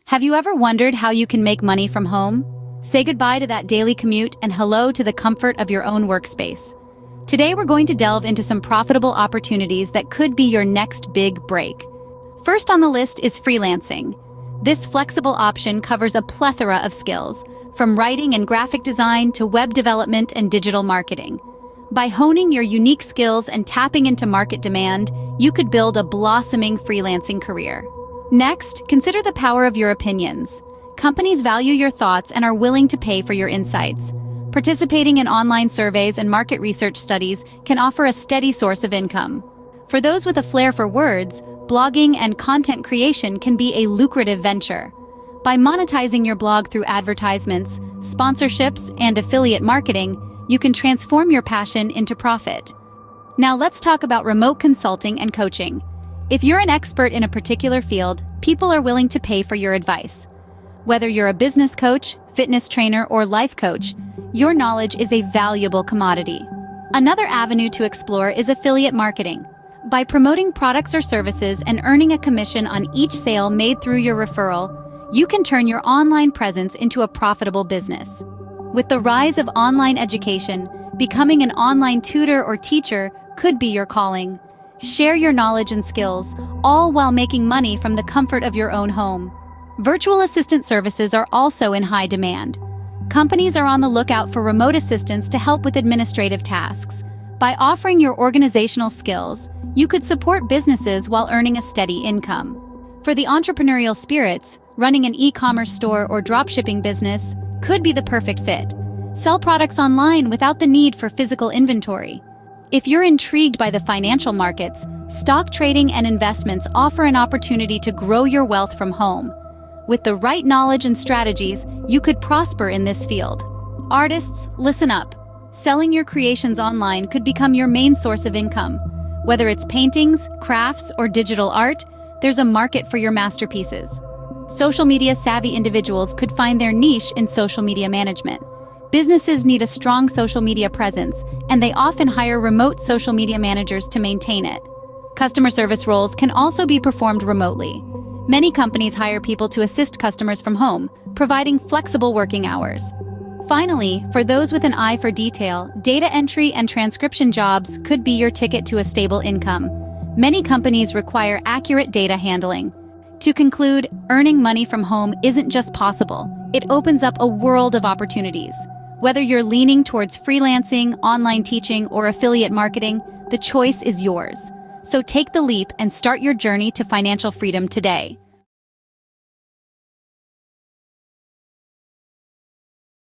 Have you ever wondered how you can make money from home? Say goodbye to that daily commute and hello to the comfort of your own workspace. Today we're going to delve into some profitable opportunities that could be your next big break. First on the list is freelancing. This flexible option covers a plethora of skills, from writing and graphic design to web development and digital marketing. By honing your unique skills and tapping into market demand, you could build a blossoming freelancing career. Next, consider the power of your opinions. Companies value your thoughts and are willing to pay for your insights. Participating in online surveys and market research studies can offer a steady source of income. For those with a flair for words, blogging and content creation can be a lucrative venture. By monetizing your blog through advertisements, sponsorships, and affiliate marketing, you can transform your passion into profit. Now let's talk about remote consulting and coaching. If you're an expert in a particular field, people are willing to pay for your advice. Whether you're a business coach, fitness trainer, or life coach, your knowledge is a valuable commodity. Another avenue to explore is affiliate marketing. By promoting products or services and earning a commission on each sale made through your referral, you can turn your online presence into a profitable business. With the rise of online education, becoming an online tutor or teacher could be your calling. Share your knowledge and skills, all while making money from the comfort of your own home. Virtual assistant services are also in high demand. Companies are on the lookout for remote assistants to help with administrative tasks. By offering your organizational skills, you could support businesses while earning a steady income. For the entrepreneurial spirits, running an e-commerce store or dropshipping business could be the perfect fit. Sell products online without the need for physical inventory. If you're intrigued by the financial markets, stock trading and investments offer an opportunity to grow your wealth from home. With the right knowledge and strategies, you could prosper in this field. Artists, listen up. Selling your creations online could become your main source of income. Whether it's paintings, crafts, or digital art, there's a market for your masterpieces. Social media savvy individuals could find their niche in social media management. Businesses need a strong social media presence, and they often hire remote social media managers to maintain it. Customer service roles can also be performed remotely. Many companies hire people to assist customers from home, providing flexible working hours. Finally, for those with an eye for detail, data entry and transcription jobs could be your ticket to a stable income. Many companies require accurate data handling. To conclude, earning money from home isn't just possible, it opens up a world of opportunities. Whether you're leaning towards freelancing, online teaching, or affiliate marketing, the choice is yours. So take the leap and start your journey to financial freedom today.